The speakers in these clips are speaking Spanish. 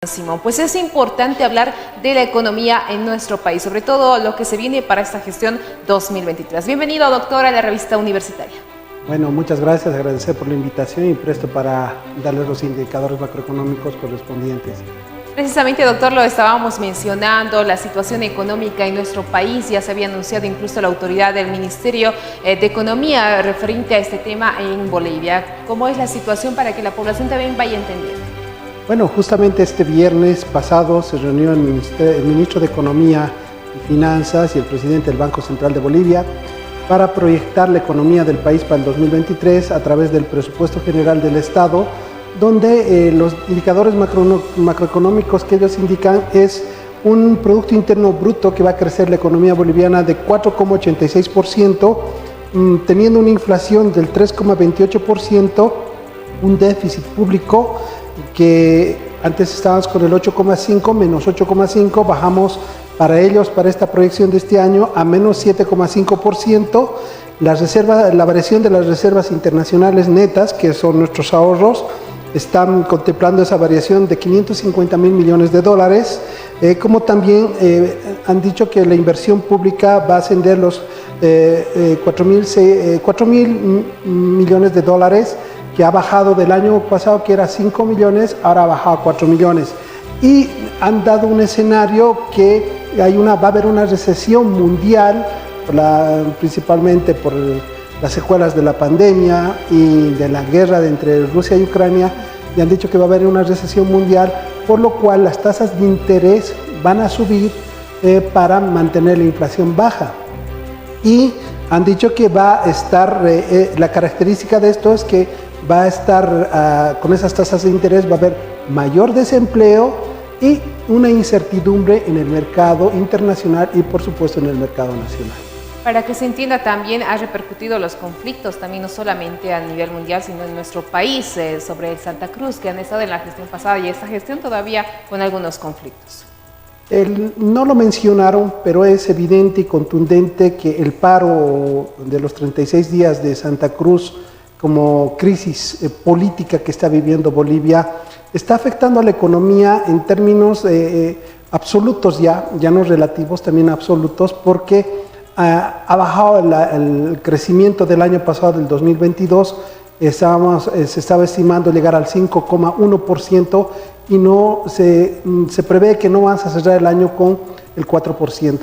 Simón, pues es importante hablar de la economía en nuestro país, sobre todo lo que se viene para esta gestión 2023. Bienvenido, doctor, a la revista universitaria. Bueno, muchas gracias, agradecer por la invitación y presto para darles los indicadores macroeconómicos correspondientes. Precisamente, doctor, lo estábamos mencionando, la situación económica en nuestro país, ya se había anunciado incluso la autoridad del Ministerio de Economía referente a este tema en Bolivia. ¿Cómo es la situación para que la población también vaya entendiendo? Bueno, justamente este viernes pasado se reunió el ministro de Economía y Finanzas y el presidente del Banco Central de Bolivia para proyectar la economía del país para el 2023 a través del presupuesto general del Estado, donde los indicadores macroeconómicos que ellos indican es un Producto Interno Bruto que va a crecer la economía boliviana de 4,86%, teniendo una inflación del 3,28%, un déficit público que antes estábamos con el 8,5 menos 8,5, bajamos para ellos, para esta proyección de este año, a menos 7,5%. La variación de las reservas internacionales netas, que son nuestros ahorros, están contemplando esa variación de 550.000 millones de dólares, como también han dicho que la inversión pública va a ascender los 4.000 millones de dólares, que ha bajado del año pasado, que era 5 millones, ahora ha bajado a 4 millones. Y han dado un escenario que va a haber una recesión mundial, principalmente por las secuelas de la pandemia y de la guerra entre Rusia y Ucrania, y han dicho que va a haber una recesión mundial, por lo cual las tasas de interés van a subir para mantener la inflación baja. Y han dicho que va a estar, la característica de esto es que va a estar, con esas tasas de interés va a haber mayor desempleo y una incertidumbre en el mercado internacional y por supuesto en el mercado nacional. Para que se entienda, también ha repercutido los conflictos, también no solamente a nivel mundial, sino en nuestro país, sobre el Santa Cruz, que han estado en la gestión pasada y esta gestión todavía con algunos conflictos. No lo mencionaron, pero es evidente y contundente que el paro de los 36 días de Santa Cruz como crisis política que está viviendo Bolivia está afectando a la economía en términos absolutos ya no relativos, también absolutos, porque ha bajado el crecimiento del año pasado, del 2022, se estaba estimando llegar al 5,1% y se prevé que no vamos a cerrar el año con el 4%.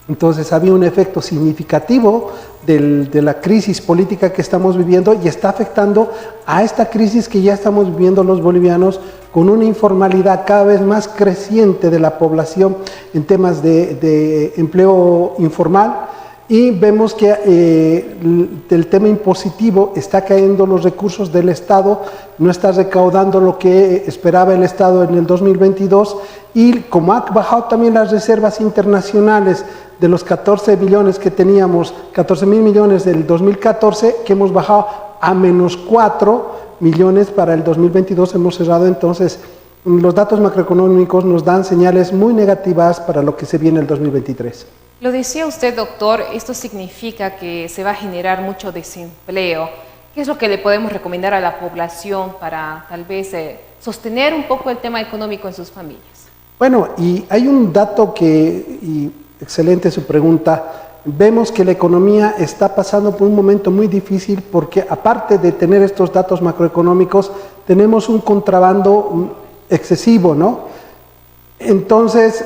Entonces había un efecto significativo de la crisis política que estamos viviendo y está afectando a esta crisis que ya estamos viviendo los bolivianos, con una informalidad cada vez más creciente de la población en temas de empleo informal. Y vemos que el tema impositivo está cayendo, los recursos del Estado no está recaudando lo que esperaba el Estado en el 2022, y como ha bajado también las reservas internacionales de los 14 millones que teníamos, 14.000 millones del 2014, que hemos bajado a menos 4 millones para el 2022, hemos cerrado. Entonces los datos macroeconómicos nos dan señales muy negativas para lo que se viene el 2023. Lo decía usted, doctor, esto significa que se va a generar mucho desempleo. ¿Qué es lo que le podemos recomendar a la población para tal vez sostener un poco el tema económico en sus familias? Bueno, y hay un dato y excelente su pregunta. Vemos que la economía está pasando por un momento muy difícil porque, aparte de tener estos datos macroeconómicos, tenemos un contrabando excesivo, ¿no? Entonces,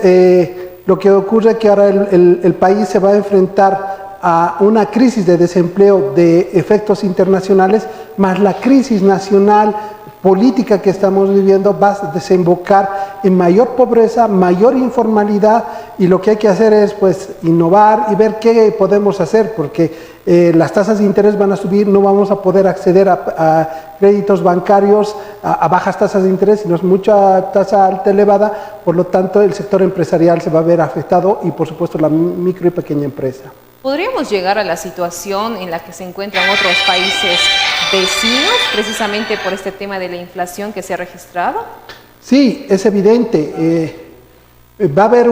lo que ocurre es que ahora el país se va a enfrentar a una crisis de desempleo de efectos internacionales, más la crisis nacional política que estamos viviendo va a desembocar en mayor pobreza, mayor informalidad, y lo que hay que hacer es pues innovar y ver qué podemos hacer, porque las tasas de interés van a subir, no vamos a poder acceder a créditos bancarios a bajas tasas de interés, sino es mucha tasa alta elevada. Por lo tanto, el sector empresarial se va a ver afectado y por supuesto la micro y pequeña empresa. ¿Podríamos llegar a la situación en la que se encuentran otros países vecinos, precisamente por este tema de la inflación que se ha registrado? Sí, es evidente. Va a haber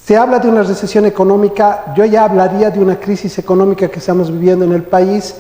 se habla de una recesión económica. Yo ya hablaría de una crisis económica que estamos viviendo en el país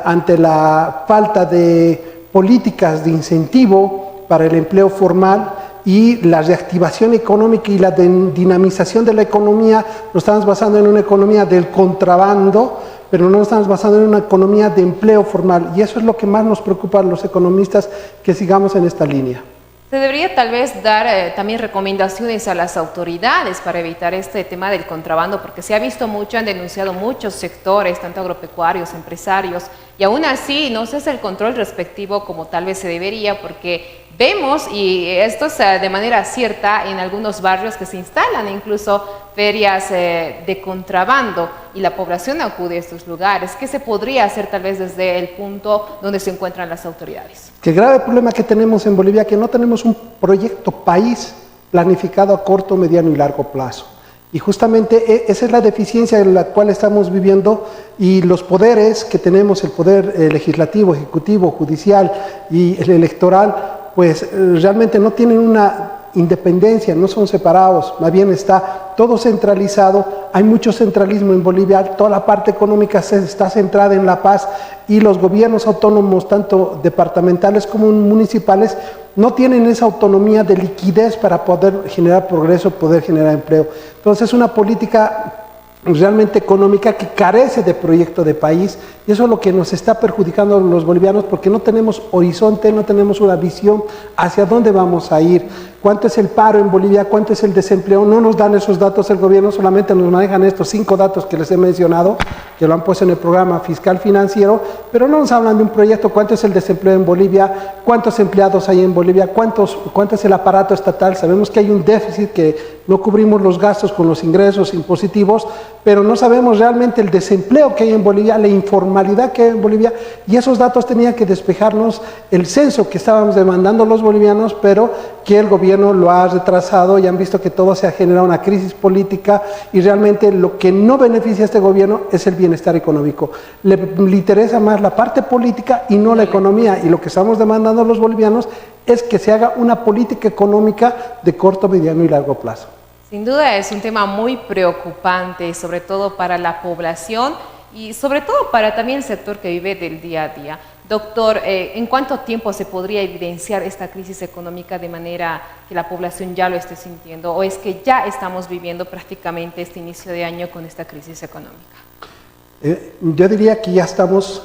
ante la falta de políticas de incentivo para el empleo formal y la reactivación económica y la dinamización de la economía lo estamos basando en una economía del contrabando, pero no nos estamos basando en una economía de empleo formal, y eso es lo que más nos preocupa a los economistas, que sigamos en esta línea. Se debería tal vez dar también recomendaciones a las autoridades para evitar este tema del contrabando, porque se ha visto mucho, han denunciado muchos sectores, tanto agropecuarios, empresarios, y aún así no se hace el control respectivo como tal vez se debería, porque vemos, y esto es de manera cierta, en algunos barrios que se instalan incluso ferias de contrabando y la población acude a estos lugares. ¿Qué se podría hacer tal vez desde el punto donde se encuentran las autoridades? El grave problema que tenemos en Bolivia es que no tenemos un proyecto país planificado a corto, mediano y largo plazo. Y justamente esa es la deficiencia en la cual estamos viviendo, y los poderes que tenemos, el poder legislativo, ejecutivo, judicial y el electoral, pues realmente no tienen una independencia, no son separados, más bien está todo centralizado. Hay mucho centralismo en Bolivia, toda la parte económica está centrada en La Paz, y los gobiernos autónomos, tanto departamentales como municipales, no tienen esa autonomía de liquidez para poder generar progreso, poder generar empleo. Entonces, una política realmente económica que carece de proyecto de país, y eso es lo que nos está perjudicando a los bolivianos, porque no tenemos horizonte, no tenemos una visión hacia dónde vamos a ir. ¿Cuánto es el paro en Bolivia? ¿Cuánto es el desempleo? No nos dan esos datos el gobierno, solamente nos manejan estos 5 datos que les he mencionado, que lo han puesto en el programa fiscal financiero, pero no nos hablan de un proyecto. ¿Cuánto es el desempleo en Bolivia? ¿Cuántos empleados hay en Bolivia? ¿Cuánto es el aparato estatal? Sabemos que hay un déficit, que no cubrimos los gastos con los ingresos impositivos, pero no sabemos realmente el desempleo que hay en Bolivia, la informalidad que hay en Bolivia, y esos datos tenían que despejarnos el censo que estábamos demandando los bolivianos, pero que el gobierno lo ha retrasado, y han visto que todo se ha generado una crisis política, y realmente lo que no beneficia a este gobierno es el bienestar económico. Le interesa más la parte política y no la economía, y lo que estamos demandando los bolivianos es que se haga una política económica de corto, mediano y largo plazo. Sin duda es un tema muy preocupante, sobre todo para la población y sobre todo para también el sector que vive del día a día. Doctor, ¿en cuánto tiempo se podría evidenciar esta crisis económica de manera que la población ya lo esté sintiendo, o es que ya estamos viviendo prácticamente este inicio de año con esta crisis económica? Yo diría que ya estamos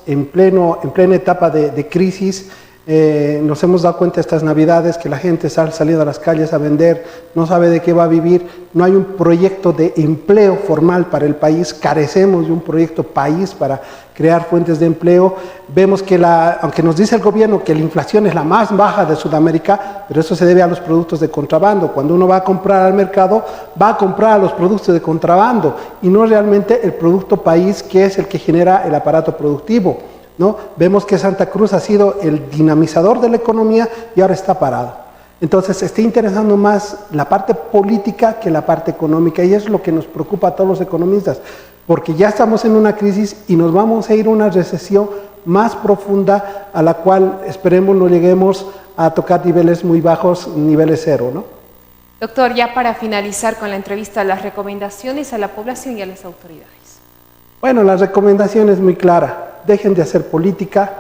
en plena etapa de crisis. Nos hemos dado cuenta estas navidades que la gente saliendo a las calles a vender, no sabe de qué va a vivir, no hay un proyecto de empleo formal para el país, carecemos de un proyecto país para crear fuentes de empleo. Vemos que aunque nos dice el gobierno que la inflación es la más baja de Sudamérica, pero eso se debe a los productos de contrabando. Cuando uno va a comprar al mercado, va a comprar los productos de contrabando y no realmente el producto país, que es el que genera el aparato productivo, ¿no? Vemos que Santa Cruz ha sido el dinamizador de la economía y ahora está parado. Entonces está interesando más la parte política que la parte económica, y eso es lo que nos preocupa a todos los economistas, porque ya estamos en una crisis y nos vamos a ir a una recesión más profunda, a la cual esperemos no lleguemos a tocar niveles muy bajos, niveles cero, ¿no? Doctor, ya para finalizar con la entrevista, las recomendaciones a la población y a las autoridades. Bueno, la recomendación es muy clara. Dejen de hacer política,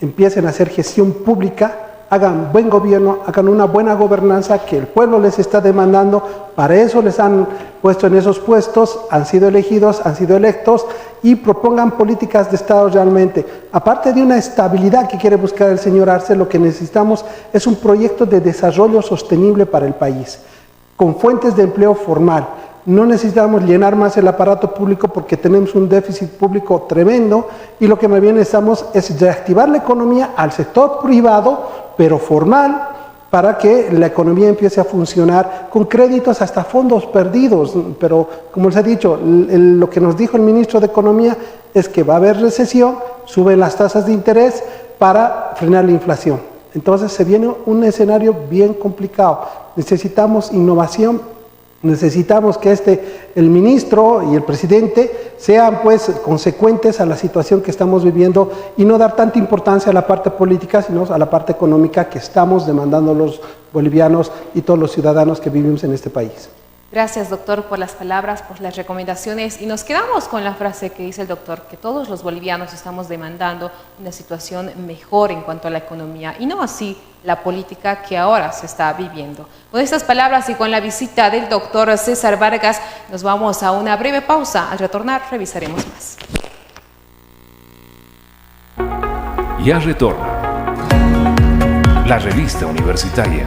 empiecen a hacer gestión pública, hagan buen gobierno, hagan una buena gobernanza que el pueblo les está demandando. Para eso les han puesto en esos puestos, han sido elegidos, han sido electos, y propongan políticas de Estado realmente. Aparte de una estabilidad que quiere buscar el señor Arce, lo que necesitamos es un proyecto de desarrollo sostenible para el país, con fuentes de empleo formal. No necesitamos llenar más el aparato público porque tenemos un déficit público tremendo, y lo que más bien necesitamos es reactivar la economía al sector privado, pero formal, para que la economía empiece a funcionar con créditos hasta fondos perdidos. Pero como les he dicho, lo que nos dijo el ministro de Economía es que va a haber recesión, suben las tasas de interés para frenar la inflación. Entonces se viene un escenario bien complicado. Necesitamos innovación. Necesitamos que el ministro y el presidente sean pues consecuentes a la situación que estamos viviendo y no dar tanta importancia a la parte política, sino a la parte económica que estamos demandando los bolivianos y todos los ciudadanos que vivimos en este país. Gracias, doctor, por las palabras, por las recomendaciones, y nos quedamos con la frase que dice el doctor, que todos los bolivianos estamos demandando una situación mejor en cuanto a la economía, y no así la política que ahora se está viviendo. Con estas palabras y con la visita del doctor César Vargas, nos vamos a una breve pausa. Al retornar, revisaremos más. Ya retorna la revista universitaria.